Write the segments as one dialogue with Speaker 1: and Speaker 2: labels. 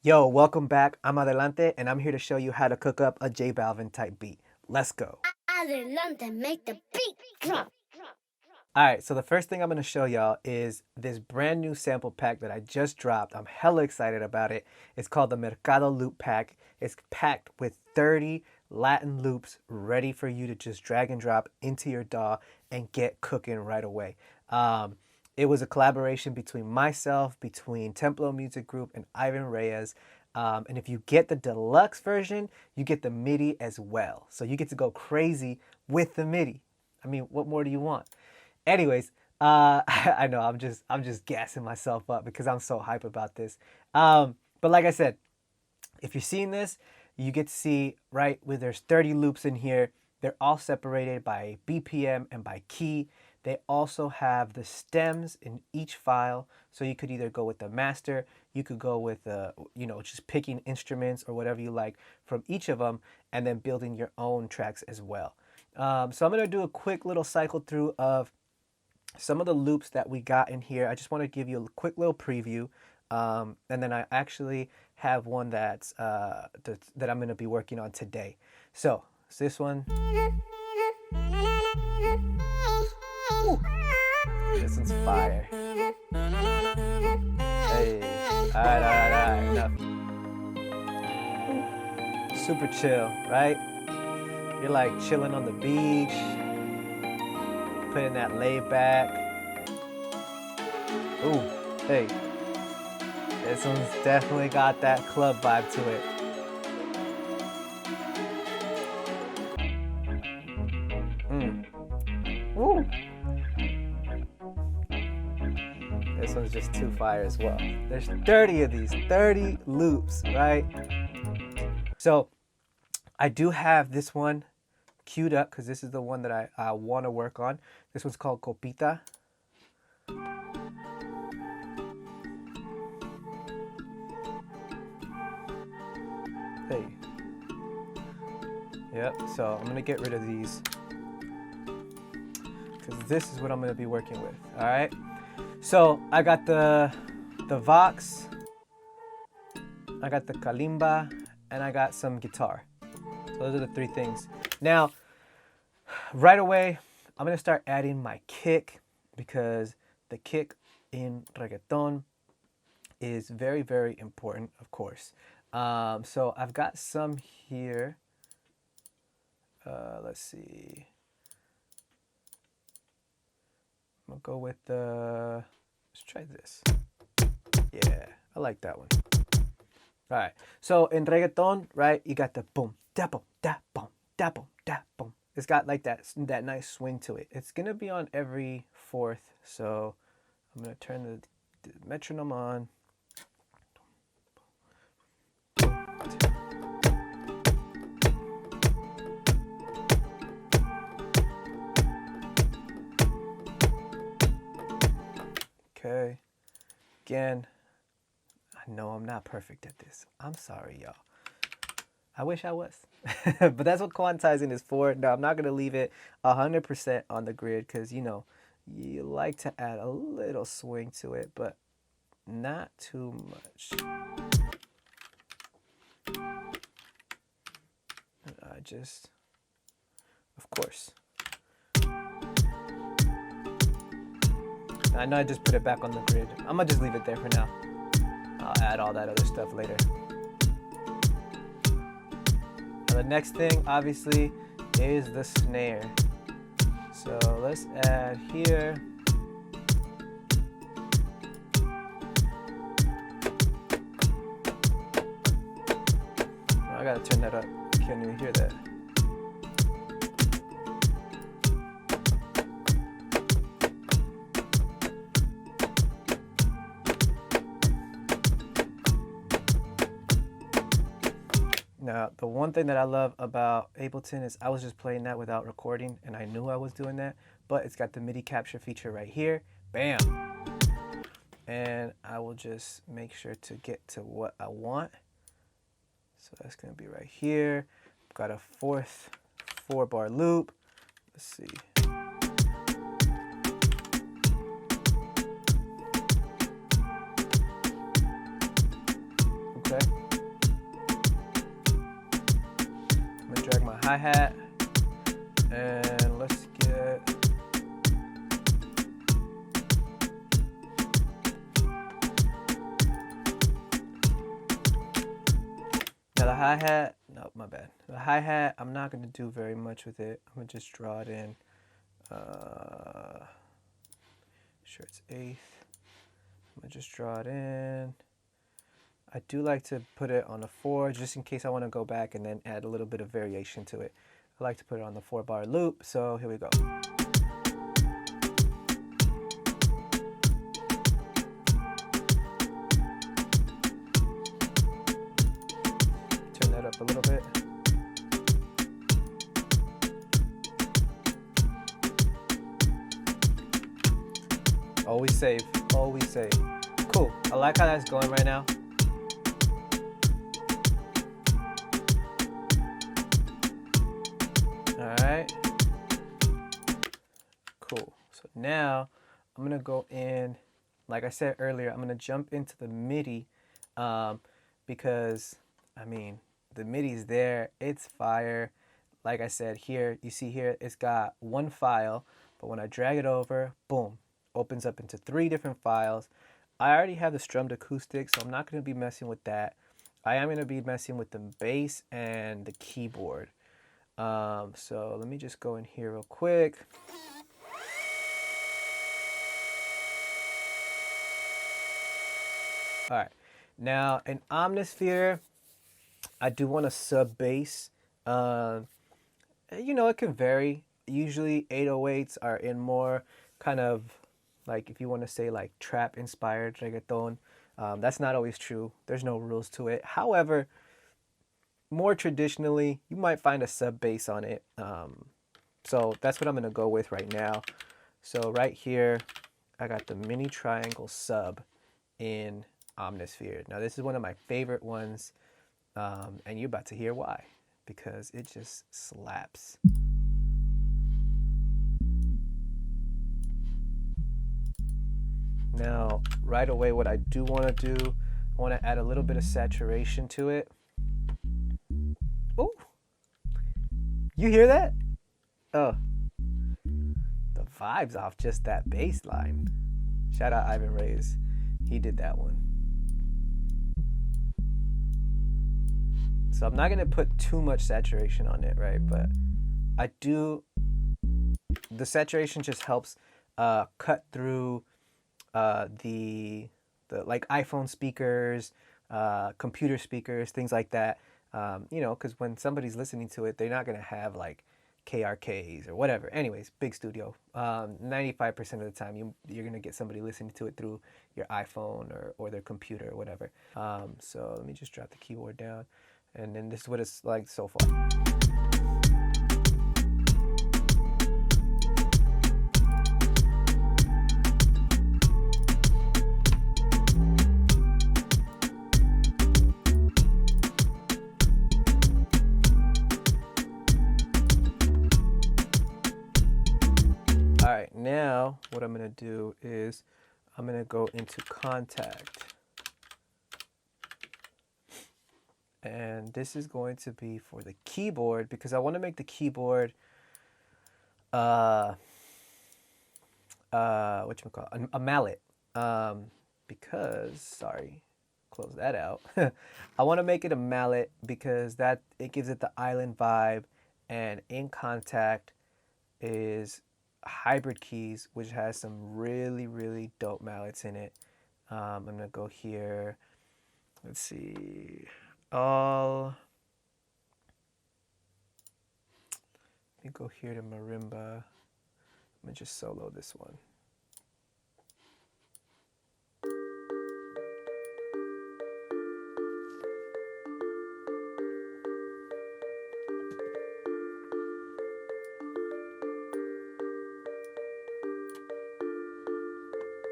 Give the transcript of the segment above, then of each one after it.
Speaker 1: Yo, welcome back. I'm Adelante, and I'm here to show you how to cook up a J Balvin type beat. Let's go.
Speaker 2: Adelante, make the beat drop.
Speaker 1: All right, so the first thing I'm going to show y'all is this brand new sample pack that I just dropped. I'm hella excited about it. It's called the Mercado Loop Pack. It's packed with 30 Latin loops ready for you to just drag and drop into your DAW and get cooking right away. It was a collaboration between myself, between Templo Music Group, and Ivan Reyes. And if you get the deluxe version, you get the MIDI as well. So you get to go crazy with the MIDI. I mean, what more do you want? Anyways, I know I'm just gassing myself up because I'm so hype about this. But like I said, if you're seeing this, you get to see right where there's 30 loops in here. They're all separated by BPM and by key. They also have the stems in each file, so you could either go with the master, you could go with just picking instruments or whatever you like from each of them, and then building your own tracks as well. So I'm gonna do a quick little cycle through of some of the loops that we got in here. I just want to give you a quick little preview, and then I actually have one that I'm going to be working on today. So this one. Ooh, this one's fire. Hey, all right, enough. Super chill, right? You're like chilling on the beach, putting that laid back. Ooh, hey. This one's definitely got that club vibe to it. Ooh. This one's just too fire as well. There's 30 of these, 30 loops, right? So I do have this one queued up because this is the one that I want to work on. This one's called Copita. Hey. Yep, so I'm going to get rid of these because this is what I'm going to be working with, all right? So I got the Vox, I got the Kalimba, and I got some guitar. So those are the three things. Now, right away, I'm going to start adding my kick because the kick in reggaeton is very, very important, of course. So I've got some here. Let's see. I'm gonna go with the, let's try this. Yeah, I like that one. All right, so in reggaeton, right, you got the boom, da boom, da boom, da boom, da boom. It's got like that nice swing to it. It's gonna be on every fourth, so I'm gonna turn the metronome on. Okay, again, I know I'm not perfect at this. I'm sorry, y'all. I wish I was. But that's what quantizing is for. Now, I'm not going to leave it 100% on the grid because, you like to add a little swing to it, but not too much. I just, of course. I know I just put it back on the grid. I'm going to just leave it there for now. I'll add all that other stuff later. Now the next thing, obviously, is the snare. So let's add here. I gotta turn that up. Can't even hear that. Now, the one thing that I love about Ableton is I was just playing that without recording, and I knew I was doing that, but it's got the MIDI capture feature right here. Bam! And I will just make sure to get to what I want. So that's going to be right here. I've got a fourth 4-bar loop. Let's see. Okay. I'm gonna drag my hi-hat, and let's get now the hi-hat. No, my bad. The hi-hat, I'm not gonna do very much with it. I'm gonna just draw it in. Sure, it's eighth. I'm gonna just draw it in. I do like to put it on a 4 just in case I want to go back and then add a little bit of variation to it. I like to put it on the 4-bar loop, so here we go. Turn that up a little bit. Always save, always save. Cool, I like how that's going right now. Alright. Cool. So now I'm going to go in, like I said earlier, I'm going to jump into the MIDI because, I mean, the MIDI's there. It's fire. Like I said, here, you see here, it's got one file, but when I drag it over, boom, opens up into 3 different files. I already have the strummed acoustic, so I'm not going to be messing with that. I am going to be messing with the bass and the keyboard. So let me just go in here real quick. All right, now in Omnisphere, I do want a sub bass. You know, it can vary. Usually 808s are in more kind of like, if you want to say like trap inspired reggaeton. That's not always true. There's no rules to it. However, more traditionally, you might find a sub bass on it. So that's what I'm going to go with right now. So right here, I got the mini triangle sub in Omnisphere. Now this is one of my favorite ones, and you're about to hear why, because it just slaps. Now, right away, what I do want to do, I want to add a little bit of saturation to it. Oh, you hear that? Oh, the vibe's off just that bass line. Shout out Ivan Reyes. He did that one. So I'm not going to put too much saturation on it, right? But I do, the saturation just helps cut through the like iPhone speakers, computer speakers, things like that. You know, because when somebody's listening to it, they're not going to have like KRKs or whatever. Anyways, big studio. 95% of the time, you're going to get somebody listening to it through your iPhone or their computer or whatever. So let me just drop the keyboard down. And then this is what it's like so far. All right, now what I'm going to do is I'm going to go into Contact. And this is going to be for the keyboard because I want to make the keyboard whatchamacallit, a mallet. Because, sorry, close that out. I want to make it a mallet because that it gives it the island vibe, and in Contact is hybrid keys, which has some really, really dope mallets in it. I'm going to go here. Let's see. Let me go here to marimba. I'm gonna just solo this one.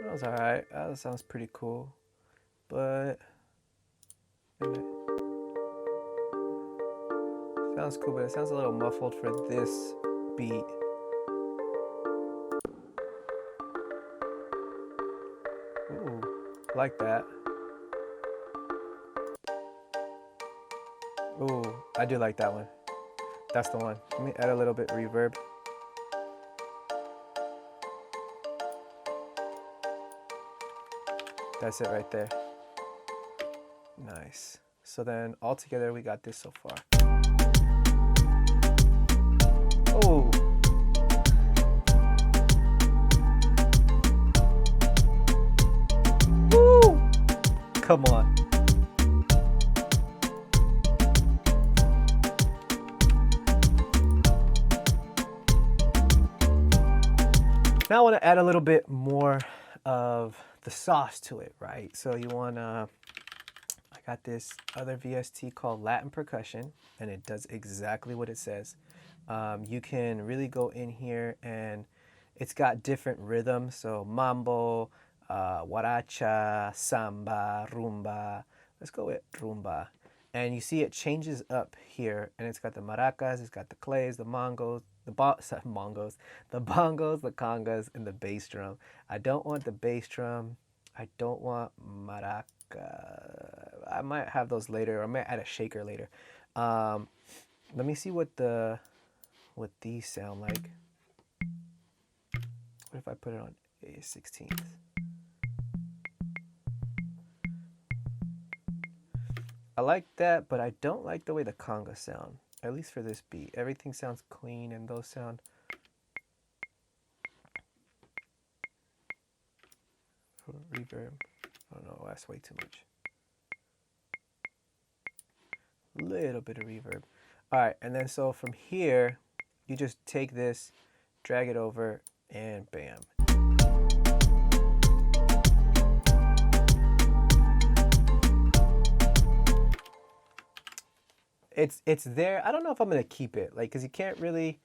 Speaker 1: That was alright. That sounds pretty cool. But sounds cool, but it sounds a little muffled for this beat. Ooh, like that. Ooh, I do like that one. That's the one. Let me add a little bit reverb. That's it right there. Nice. So then all together we got this so far. Oh. Woo! Come on. Now I want to add a little bit more of the sauce to it, right? So you want to, I got this other VST called Latin Percussion, and it does exactly what it says. You can really go in here and it's got different rhythms. So mambo, guaracha, samba, rumba. Let's go with rumba. And you see it changes up here, and it's got the maracas, it's got the clays, the mongos, the bongos, the congas, and the bass drum. I don't want the bass drum. I don't want maraca. I might have those later, or I might add a shaker later. Let me see what these sound like. What if I put it on a 16th? I like that, but I don't like the way the congas sound, at least for this beat. Everything sounds clean, and those sound... Reverb. Oh no, that's way too much. Little bit of reverb. All right, and then so from here, you just take this, drag it over, and bam. It's there. I don't know if I'm gonna keep it, like, cause you can't really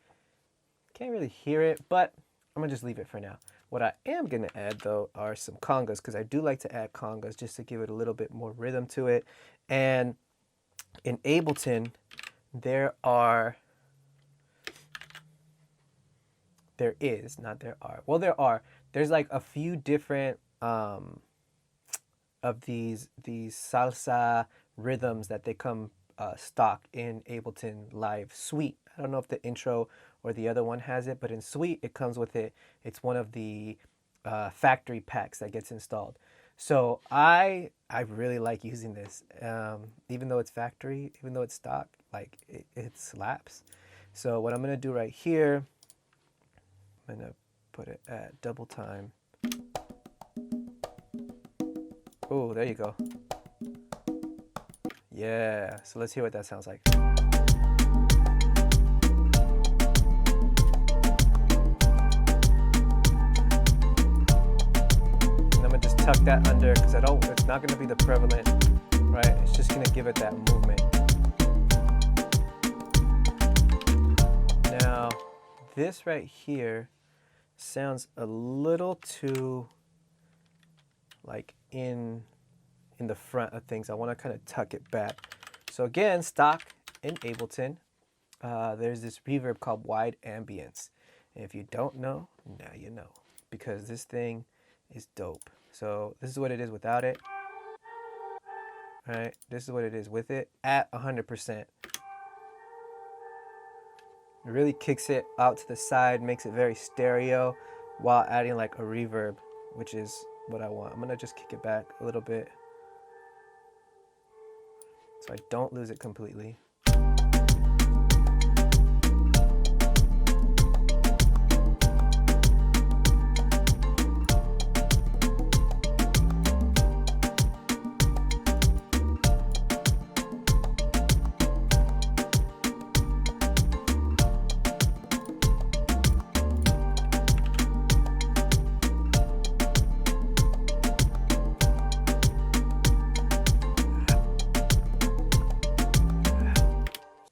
Speaker 1: hear it, but I'm gonna just leave it for now. What I am gonna add though are some congas, because I do like to add congas just to give it a little bit more rhythm to it. And in Ableton, there's like a few different of these salsa rhythms that they come stock in Ableton Live Suite. I don't know if the intro or the other one has it, but in Suite it comes with it. It's one of the factory packs that gets installed. So I really like using this, even though it's factory, even though it's stock, like it slaps. So what I'm gonna do right here, I'm gonna put it at double time. Oh, there you go. Yeah, so let's hear what that sounds like. And I'm gonna just tuck that under, because it's not gonna be the prevalent, right? It's just gonna give it that movement. Now, this right here sounds a little too like in the front of things. I want to kind of tuck it back. So again, stock in Ableton, there's this reverb called wide ambience. And if you don't know, now you know, because this thing is dope. So this is what it is without it. All right, this is what it is with it at 100%. It really kicks it out to the side, makes it very stereo, while adding like a reverb, which is what I want. I'm gonna just kick it back a little bit so I don't lose it completely.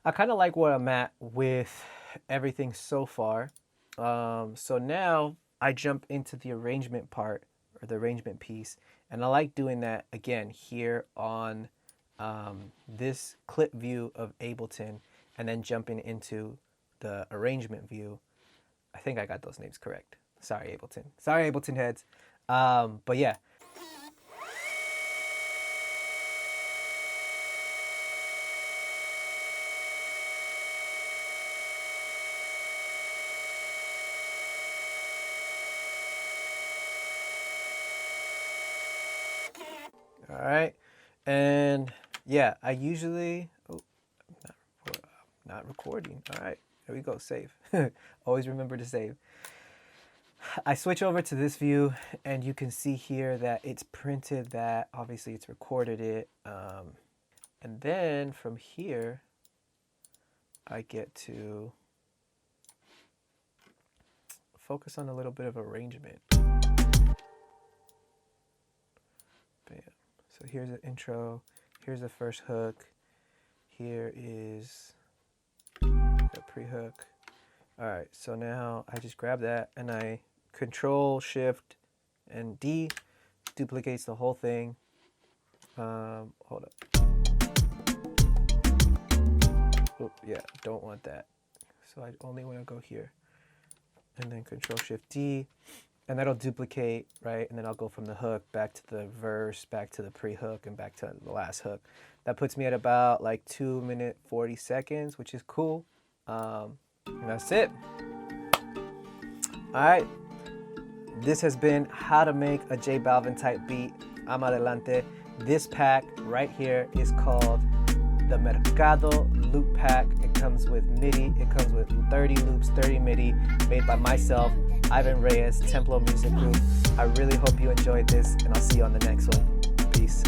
Speaker 1: I kind of like where I'm at with everything so far. So now I jump into the arrangement part, or the arrangement piece, and I like doing that again here on this clip view of Ableton, and then jumping into the arrangement view. I think I got those names correct. Sorry, Ableton. Sorry, Ableton heads. But yeah. All right. And yeah, I usually, oh, not recording. All right, here we go, save. Always remember to save. I switch over to this view and you can see here that it's printed that, obviously it's recorded it. And then from here, I get to focus on a little bit of arrangement. Bam. So here's the intro, here's the first hook, here is the pre-hook. All right, so now I just grab that and I Control Shift and D, duplicates the whole thing. Hold up. Oh, yeah, don't want that. So I only want to go here. And then Control Shift D, and that'll duplicate, right? And then I'll go from the hook back to the verse, back to the pre-hook, and back to the last hook. That puts me at about like 2 minutes 40 seconds, which is cool. And that's it. All right. This has been how to make a J Balvin type beat. I'm Adelante. This pack right here is called the Mercado Loop Pack. It comes with MIDI. It comes with 30 loops, 30 MIDI, made by myself, Ivan Reyes, Templo Music Group. I really hope you enjoyed this, and I'll see you on the next one. Peace.